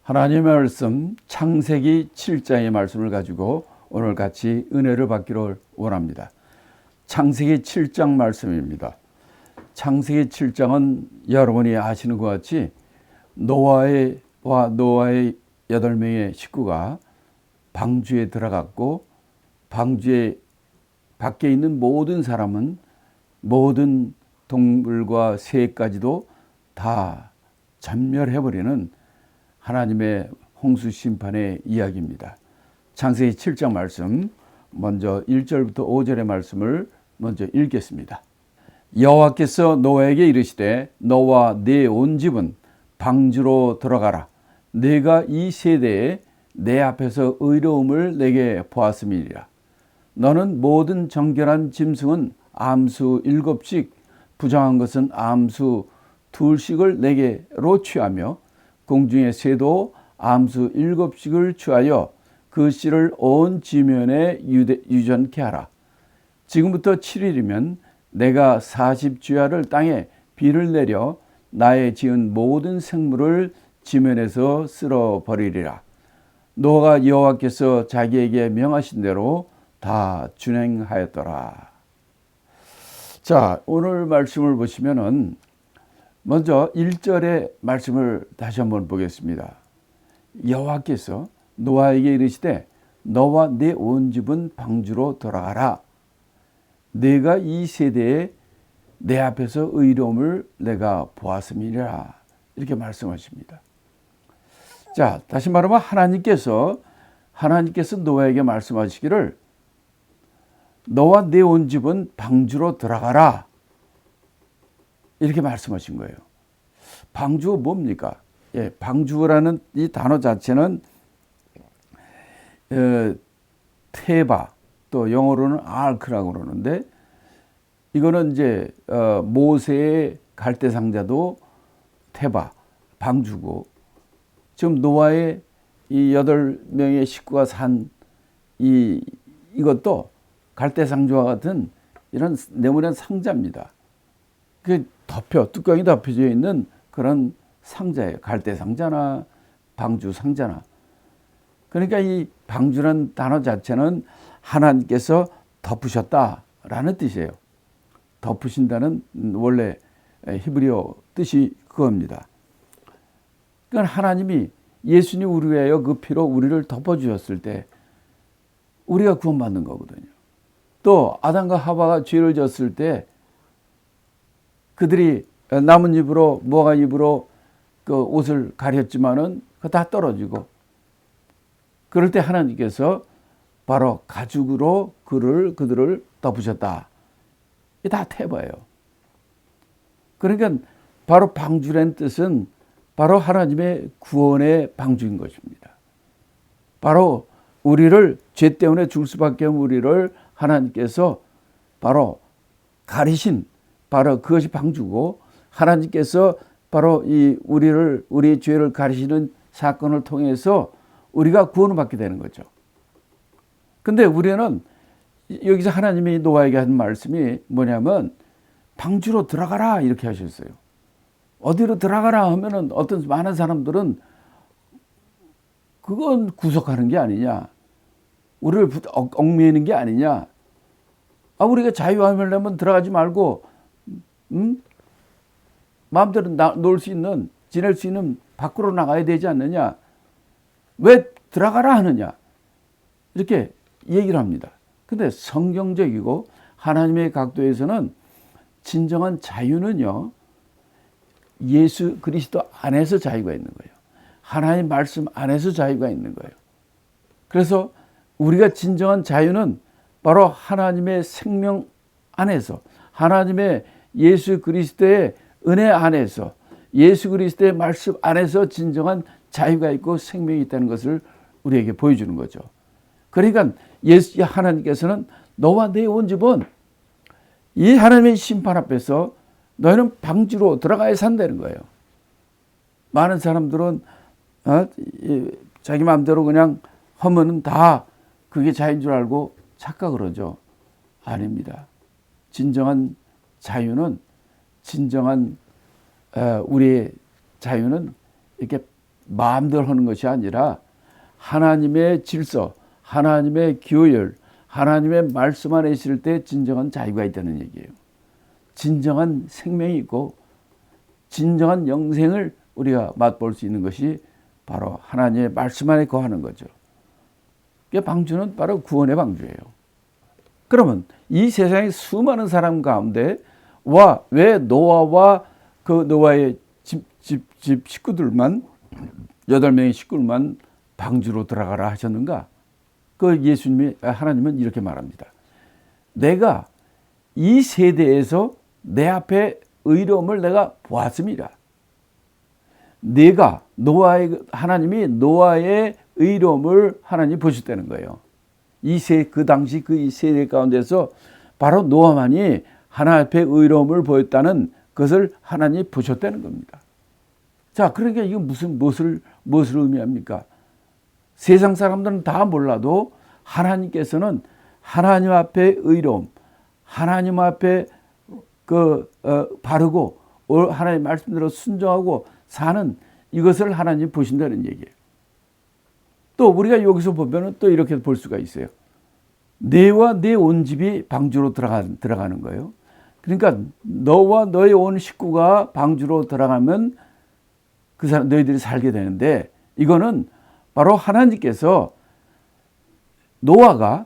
하나님의 말씀 창세기 7장의 말씀을 가지고 오늘 같이 은혜를 받기를 원합니다. 창세기 7장 말씀입니다. 창세기 7장은 여러분이 아시는 것 같이 노아의 8명의 식구가 방주에 들어갔고, 방주에 밖에 있는 모든 사람은, 모든 동물과 새까지도 다 전멸해버리는 하나님의 홍수 심판의 이야기입니다. 창세기 7장 말씀, 먼저 1절부터 5절의 말씀을 먼저 읽겠습니다. 여호와께서 노아에게 이르시되 너와 네 온 집은 방주로 들어가라. 내가 이 세대에 내 앞에서 의로움을 내게 보았음이니라. 너는 모든 정결한 짐승은 암수 7씩, 부정한 것은 암수 2씩을 내게로 취하며 공중의 새도 암수 7씩을 취하여 그 씨를 온 지면에 유전케 하라. 지금부터 7일이면 내가 40주야를 땅에 비를 내려 나의 지은 모든 생물을 지면에서 쓸어버리리라. 노아가 여호와께서 자기에게 명하신 대로 다 준행하였더라. 자, 오늘 말씀을 보시면은 먼저 1절의 말씀을 다시 한번 보겠습니다. 여호와께서 노아에게 이르시되 너와 네 온 집은 방주로 돌아가라. 내가 이 세대에 내 앞에서 의로움을 내가 보았음이라. 이렇게 말씀하십니다. 자, 다시 말하면 하나님께서 노아에게 말씀하시기를 너와 네 온 집은 방주로 들어가라. 이렇게 말씀하신 거예요. 방주가 뭡니까? 예, 방주라는 이 단어 자체는 테바, 또 영어로는 아크라고 그러는데, 이거는 이제 모세의 갈대상자도 테바, 방주고, 지금 노아의 이 8명의 식구가 산 이것도 갈대상자와 같은 이런 네모난 상자입니다. 그 뚜껑이 덮여져 있는 그런 상자예요. 갈대상자나 방주상자나. 그러니까 이 방주라는 단어 자체는 하나님께서 덮으셨다라는 뜻이에요. 덮으신다는 원래 히브리어 뜻이 그겁니다. 그러니까 하나님이 예수님 우리 위하여 그 피로 우리를 덮어주셨을 때 우리가 구원받는 거거든요. 또 아담과 하와가 죄를 졌을 때 그들이 나뭇잎으로, 무화과잎으로 그 옷을 가렸지만은 그거 다 떨어지고, 그럴 때 하나님께서 바로 가죽으로 그들을 덮으셨다. 이게 다 태바예요. 그러니까 바로 방주라는 뜻은 바로 하나님의 구원의 방주인 것입니다. 바로 우리를, 죄 때문에 죽을 수밖에 없는 우리를 하나님께서 바로 가리신, 바로 그것이 방주고, 하나님께서 바로 우리의 죄를 가리시는 사건을 통해서 우리가 구원을 받게 되는 거죠. 근데 우리는 여기서 하나님이 노아에게 한 말씀이 뭐냐면 방주로 들어가라 이렇게 하셨어요. 어디로 들어가라 하면은 어떤 많은 사람들은 그건 구속하는 게 아니냐, 우리를 얽매이는 게 아니냐, 우리가 자유하려면 들어가지 말고 마음대로 놀 수 있는, 지낼 수 있는 밖으로 나가야 되지 않느냐, 왜 들어가라 하느냐, 이렇게 얘기를 합니다. 근데 성경적이고 하나님의 각도에서는 진정한 자유는요, 예수 그리스도 안에서 자유가 있는 거예요. 하나님 말씀 안에서 자유가 있는 거예요. 그래서 우리가 진정한 자유는 바로 하나님의 생명 안에서, 하나님의 예수 그리스도의 은혜 안에서, 예수 그리스도의 말씀 안에서 진정한 자유가 있고 생명이 있다는 것을 우리에게 보여주는 거죠. 그러니까 하나님께서는 너와 내 온 집은 이 하나님의 심판 앞에서 너희는 방주로 들어가야 산다는 거예요. 많은 사람들은 자기 마음대로 그냥 하면은 다 그게 자유인 줄 알고 착각을 하죠. 아닙니다. 진정한 자유는, 진정한 우리의 자유는 이렇게 마음대로 하는 것이 아니라 하나님의 질서, 하나님의 교율, 하나님의 말씀 안에 있을 때 진정한 자유가 있다는 얘기예요. 진정한 생명이 있고 진정한 영생을 우리가 맛볼 수 있는 것이 바로 하나님의 말씀 안에 거하는 거죠. 방주는 바로 구원의 방주예요. 그러면 이 세상의 수많은 사람 가운데 왜 노아와 그 노아의 집 식구들만 8명의 식구들만 방주로 들어가라 하셨는가? 그 하나님은 이렇게 말합니다. 내가 이 세대에서 내 앞에 의로움을 내가 보았습니다. 하나님이 노아의 의로움을 하나님이 보셨다는 거예요. 그 당시 그 세대 가운데서 바로 노아만이 하나님 앞에 의로움을 보였다는 것을 하나님이 보셨다는 겁니다. 자, 그러니까 이거 무엇을 의미합니까? 세상 사람들은 다 몰라도 하나님께서는 하나님 앞에 의로움, 하나님 앞에 바르고 하나님 말씀대로 순종하고 사는 이것을 하나님 보신다는 얘기예요. 또 우리가 여기서 보면 또 이렇게 볼 수가 있어요. 내와 내 온 집이 방주로 들어가는 거예요. 그러니까 너와 너의 온 식구가 방주로 들어가면 너희들이 살게 되는데, 이거는 바로 하나님께서 노아가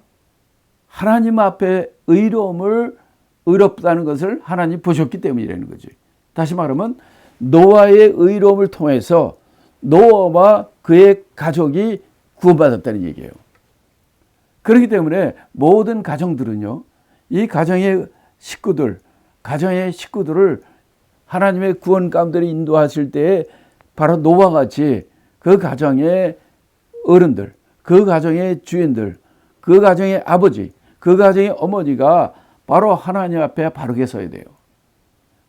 하나님 앞에 의롭다는 것을 하나님 보셨기 때문이라는 거죠. 다시 말하면 노아의 의로움을 통해서 노아와 그의 가족이 구원받았다는 얘기예요. 그렇기 때문에 모든 가정들은요, 이 가정의 식구들을 하나님의 구원 가운데 인도하실 때에 바로 노아와 같이 그 가정의 어른들, 그 가정의 주인들, 그 가정의 아버지, 그 가정의 어머니가 바로 하나님 앞에 바르게 서야 돼요.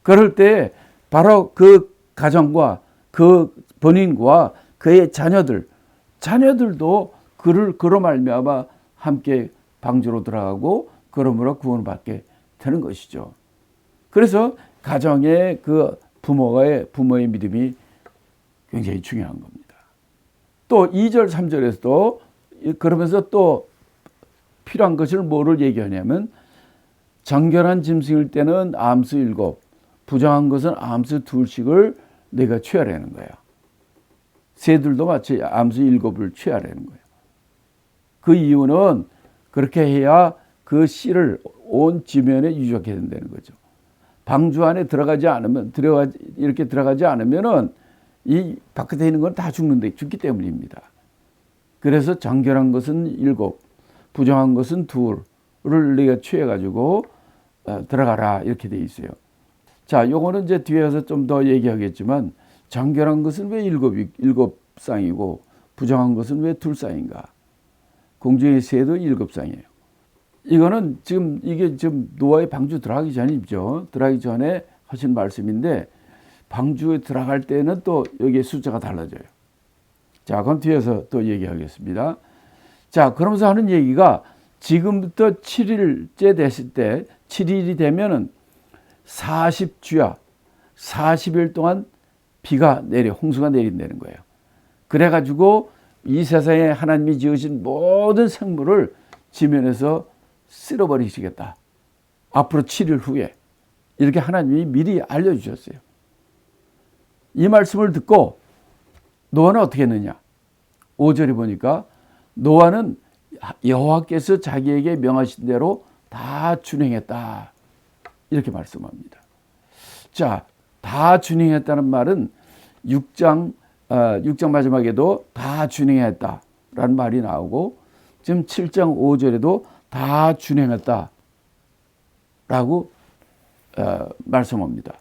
그럴 때 바로 그 가정과 그 본인과 그의 자녀들도 그로 말미암아 함께 방주로 들어가고 그러므로 구원을 받게 되는 것이죠. 그래서 가정의 그 부모의 믿음이 굉장히 중요한 겁니다. 또 2절 3절에서도 그러면서 또 필요한 것을 뭐를 얘기하냐면, 정결한 짐승일 때는 암수 7, 부정한 것은 암수 2씩을 내가 취하라는 거예요. 새들도 마치 암수 7을 취하라는 거예요. 그 이유는 그렇게 해야 그 씨를 온 지면에 유적해야 된다는 거죠. 방주 안에 들어가지 않으면은 이 바깥에 있는 건 다 죽기 때문입니다. 그래서 정결한 것은 7, 부정한 것은 2를 내가 취해가지고 들어가라 이렇게 돼 있어요. 자, 요거는 이제 뒤에서 좀 더 얘기하겠지만, 정결한 것은 왜 7쌍이고 부정한 것은 왜 2쌍인가? 공중의 새도 7쌍이에요. 이거는 이게 노아의 방주 들어가기 전이죠. 들어가기 전에 하신 말씀인데, 방주에 들어갈 때는 또 여기에 숫자가 달라져요. 자, 그럼 뒤에서 또 얘기하겠습니다. 자, 그러면서 하는 얘기가, 지금부터 7일째 됐을 때, 7일이 되면은 40주야, 40일 동안 홍수가 내린다는 거예요. 그래가지고 이 세상에 하나님이 지으신 모든 생물을 지면에서 쓸어버리시겠다. 앞으로 7일 후에. 이렇게 하나님이 미리 알려주셨어요. 이 말씀을 듣고 노아는 어떻게 했느냐? 5절에 보니까 노아는 여호와께서 자기에게 명하신 대로 다 준행했다. 이렇게 말씀합니다. 자, 다 준행했다는 말은 6장 마지막에도 다 준행했다라는 말이 나오고, 지금 7장 5절에도 다 준행했다라고 말씀합니다.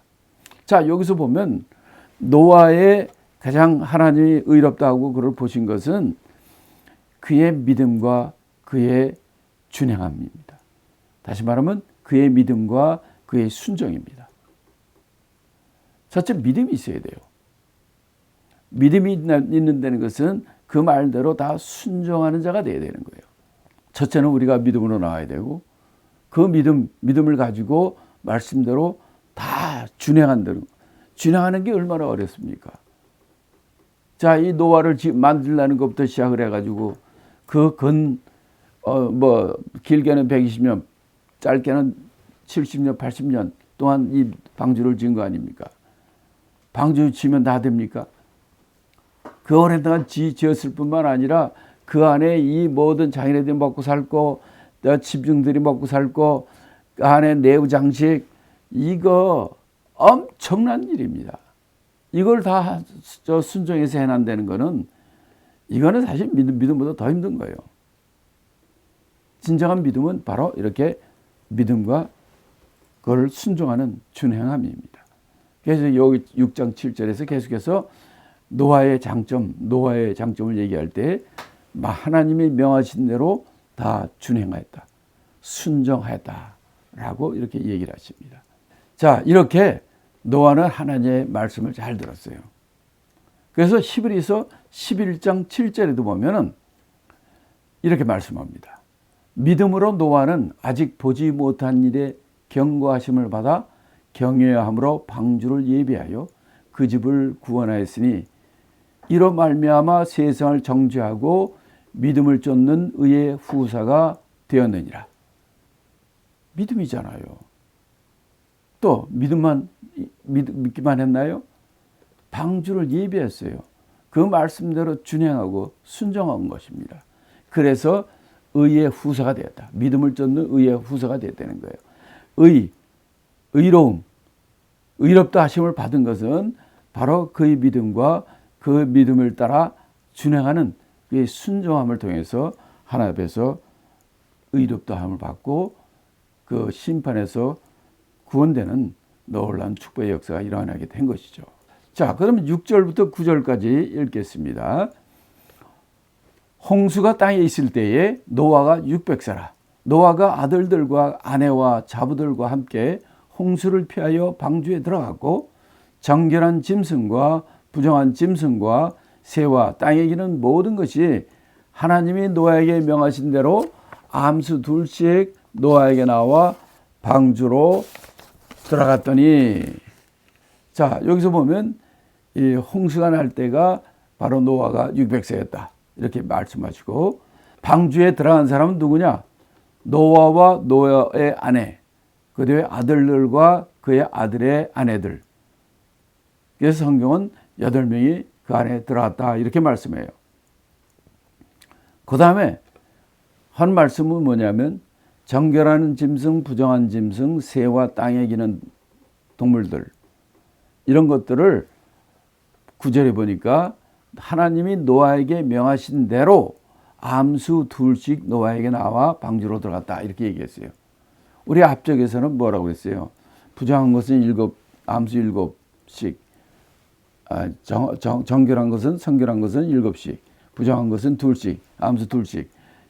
자, 여기서 보면 노아의 가장 하나님이 의롭다고 그를 보신 것은 그의 믿음과 그의 준행함입니다. 다시 말하면 그의 믿음과 그의 순종입니다. 첫째, 믿음이 있어야 돼요. 믿음이 있는다는 것은 그 말대로 다 순종하는 자가 되어야 되는 거예요. 첫째는 우리가 믿음으로 나와야 되고, 그 믿음을 가지고 말씀대로 다 준행하는 게 얼마나 어렵습니까? 자, 이 노아를 만들라는 것부터 시작을 해가지고 길게는 120년, 짧게는 70년, 80년 동안 이 방주를 지은 거 아닙니까? 방주 지으면 다 됩니까? 그 오랫동안 지었을 뿐만 아니라 그 안에 이 모든 자기네들이 먹고 살고, 짐승들이 먹고 살고, 그 안에 내부 장식, 이거 엄청난 일입니다. 이걸 다 순종해서 해낸다는 거는, 이거는 사실 믿음보다 더 힘든 거예요. 진정한 믿음은 바로 이렇게 믿음과 그걸 순종하는 준행함입니다. 그래서 여기 6장 7절에서 계속해서 노아의 장점을 얘기할 때 하나님이 명하신 대로 다 준행하였다, 순종하였다라고 이렇게 얘기를 하십니다. 자, 이렇게 노아는 하나님의 말씀을 잘 들었어요. 그래서 히브리서 11장 7절에도 보면은 이렇게 말씀합니다. 믿음으로 노아는 아직 보지 못한 일에 경고하심을 받아 경외함으로 방주를 예비하여 그 집을 구원하였으니 이로 말미암아 세상을 정죄하고 믿음을 쫓는 의의 후사가 되었느니라. 믿음이잖아요. 또 믿기만 했나요? 방주를 예비했어요. 그 말씀대로 준행하고 순종한 것입니다. 그래서 의의 후사가 되었다. 믿음을 쫓는 의의 후사가 되었다는 거예요. 의로움, 의롭다 하심을 받은 것은 바로 그의 믿음과 그 믿음을 따라 준행하는 그의 순종함을 통해서 하나님 앞에서 의롭다 함을 받고 그 심판에서 구원되는 놀라운 축복의 역사가 일어나게 된 것이죠. 자, 그러면 6절부터 9절까지 읽겠습니다. 홍수가 땅에 있을 때에 노아가 600세라. 노아가 아들들과 아내와 자부들과 함께 홍수를 피하여 방주에 들어갔고 정결한 짐승과 부정한 짐승과 새와 땅에 기는 모든 것이 하나님이 노아에게 명하신 대로 암수 둘씩 노아에게 나와 방주로 들어갔더니, 자, 여기서 보면 이 홍수가 날 때가 바로 노아가 600세였다 이렇게 말씀하시고, 방주에 들어간 사람은 누구냐? 노아와 노아의 아내, 그들의 아들들과 그의 아들의 아내들. 그래서 성경은 8명이 그 안에 들어갔다 이렇게 말씀해요. 그 다음에 한 말씀은 뭐냐면 정결한 짐승, 부정한 짐승, 새와 땅에 기는 동물들, 이런 것들을 9절에 보니까 하나님이 노아에게 명하신 대로 암수 둘씩 노아에게 나와 방주로 들어갔다 이렇게 얘기했어요. 우리 앞쪽에서는 뭐라고 했어요? 부정한 것은 암수 7씩, 정결한 것은 성결한 것은 7씩, 부정한 것은 2씩, 암수 2씩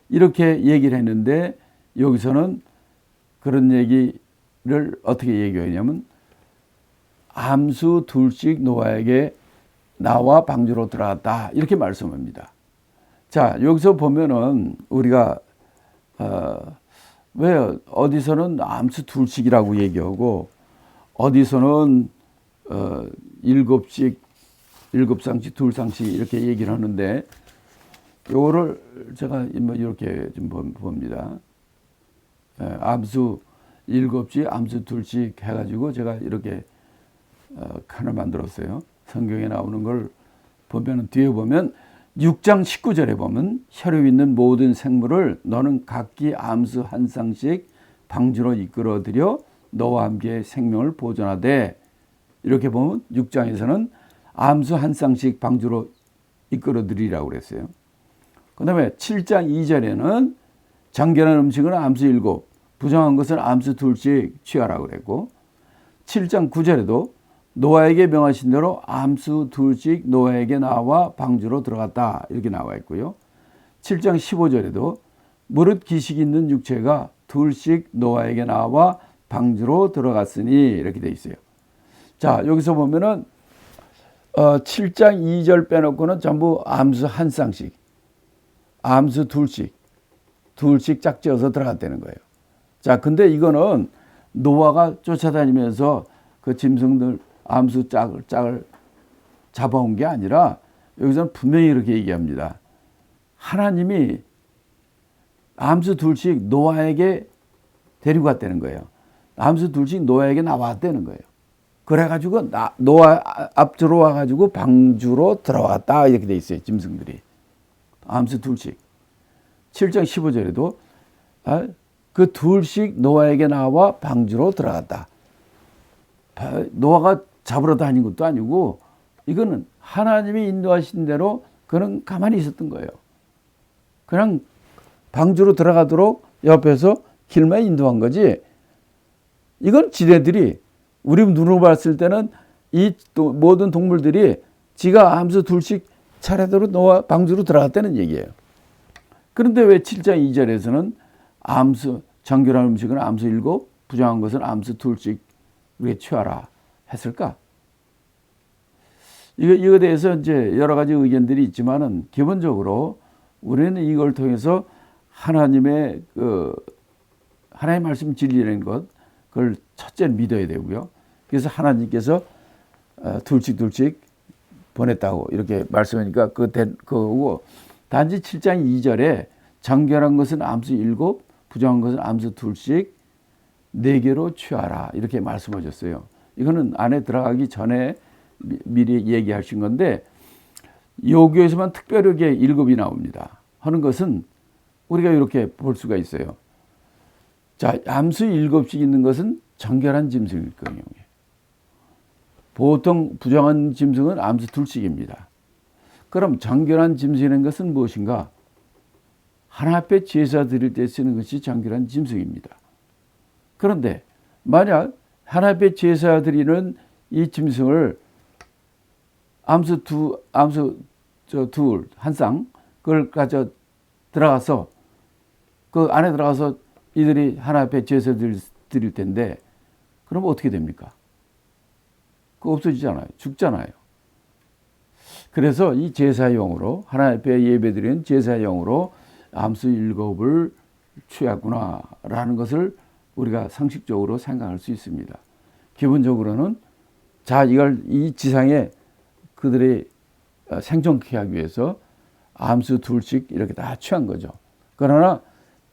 이렇게 얘기를 했는데, 여기서는 그런 얘기를 어떻게 얘기하냐면 암수 2씩 노아에게 나와 방주로 들어갔다 이렇게 말씀합니다. 자, 여기서 보면은 우리가 왜 어디서는 암수 2씩이라고 얘기하고 어디서는 7씩, 7쌍씩, 2쌍씩 이렇게 얘기를 하는데, 요거를 제가 이렇게 좀 봅니다. 암수 7씩, 암수 2씩 해가지고 제가 이렇게 칸을 만들었어요. 성경에 나오는 걸 보면, 뒤에 보면 6장 19절에 보면 혈육 있는 모든 생물을 너는 각기 암수 한 쌍씩 방주로 이끌어들여 너와 함께 생명을 보존하되, 이렇게 보면 6장에서는 암수 한 쌍씩 방주로 이끌어들이라고 그랬어요. 그 다음에 7장 2절에는 정결한 음식은 암수 7, 부정한 것은 암수 2씩 취하라고 그랬고, 7장 9절에도 노아에게 명하신 대로 암수 2씩 노아에게 나와 방주로 들어갔다 이렇게 나와 있고요. 7장 15절에도 무릇 기식 있는 육체가 2씩 노아에게 나와 방주로 들어갔으니 이렇게 돼 있어요. 자, 여기서 보면은 7장 2절 빼놓고는 전부 암수 한 쌍씩, 암수 2씩 짝지어서 들어갔다는 거예요. 자, 근데 이거는 노아가 쫓아다니면서 그 짐승들 암수 짝을 잡아온 게 아니라 여기서는 분명히 이렇게 얘기합니다. 하나님이 암수 둘씩 노아에게 데리고 갔다는 거예요. 암수 둘씩 노아에게 나왔다는 거예요. 그래가지고 노아 앞으로 와가지고 방주로 들어왔다 이렇게 돼 있어요. 짐승들이. 암수 둘씩. 7장 15절에도 그 둘씩 노아에게 나와 방주로 들어갔다. 노아가 잡으러 다닌 것도 아니고 이거는 하나님이 인도하신 대로 그는 가만히 있었던 거예요. 그냥 방주로 들어가도록 옆에서 길만 인도한 거지. 이건 지네들이 우리 눈으로 봤을 때는 이 모든 동물들이 지가 암수 둘씩 차례대로 노아 방주로 들어갔다는 얘기예요. 그런데 왜 7장 2절에서는 암수 정결한 음식은 암수 7, 부정한 것은 암수 둘씩 우리에 취하라 했을까? 이거에 대해서 이제 여러 가지 의견들이 있지만은 기본적으로 우리는 이걸 통해서 하나님의 하나님의 말씀 진리라는 것, 그걸 첫째 믿어야 되고요. 그래서 하나님께서 둘씩 보냈다고 이렇게 말씀하니까 그거고 단지 7장 2절에 정결한 것은 암수 7, 부정한 것은 암수 둘씩 4개로 취하라 이렇게 말씀하셨어요. 이거는 안에 들어가기 전에 미리 얘기하신 건데 요교에서만 특별하게 7이 나옵니다. 하는 것은 우리가 이렇게 볼 수가 있어요. 자, 암수 7씩 있는 것은 정결한 짐승일 경우에 보통 부정한 짐승은 암수 둘씩입니다. 그럼 정결한 짐승이라는 것은 무엇인가? 하나님 앞에 제사 드릴 때 쓰는 것이 정결한 짐승입니다. 그런데 만약 하나님 앞에 제사 드리는 이 짐승을 암수 둘, 한 쌍, 그걸 가져 들어가서 그 안에 들어가서 이들이 하나님 앞에 제사 드릴 텐데 그럼 어떻게 됩니까? 그거 없어지잖아요. 죽잖아요. 그래서 이 제사용으로 하나님 앞에 예배드리는 제사용으로 암수 7을 취했구나라는 것을 우리가 상식적으로 생각할 수 있습니다. 기본적으로는 자 이걸 이 지상에 그들이 생존케 하기 위해서 암수 둘씩 이렇게 다 취한 거죠. 그러나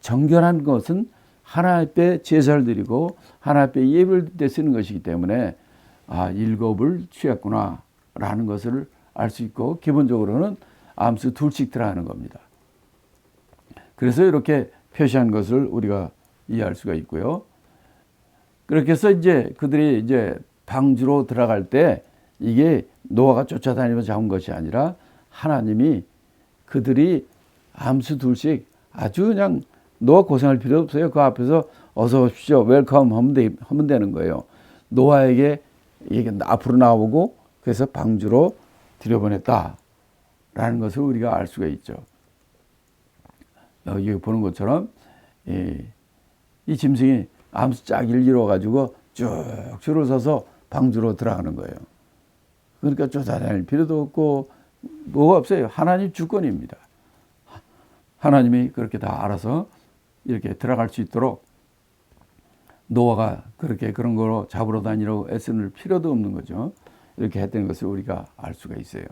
정결한 것은 하나님 앞에 제사를 드리고 하나님 앞에 예배를 드릴 때 쓰는 것이기 때문에 7을 취했구나라는 것을 알 수 있고 기본적으로는 암수 둘씩 들어가는 겁니다. 그래서 이렇게 표시한 것을 우리가 이해할 수가 있고요. 그렇게 해서 이제 그들이 이제 방주로 들어갈 때 이게 노아가 쫓아다니면서 잡은 것이 아니라 하나님이 그들이 암수 둘씩 아주 그냥 노아 고생할 필요 없어요. 그 앞에서 어서 오십시오. 웰컴 하면 되는 거예요. 노아에게 이게 앞으로 나오고 그래서 방주로 들여보냈다라는 것을 우리가 알 수가 있죠. 여기 보는 것처럼 이 짐승이 암수 짝을 이루어가지고 쭉 줄을 서서 방주로 들어가는 거예요. 그러니까 쫓아다닐 필요도 없고 뭐가 없어요. 하나님 주권입니다. 하나님이 그렇게 다 알아서 이렇게 들어갈 수 있도록 노아가 그렇게 그런 거로 잡으러 다니려고 애쓰는 필요도 없는 거죠. 이렇게 했던 것을 우리가 알 수가 있어요.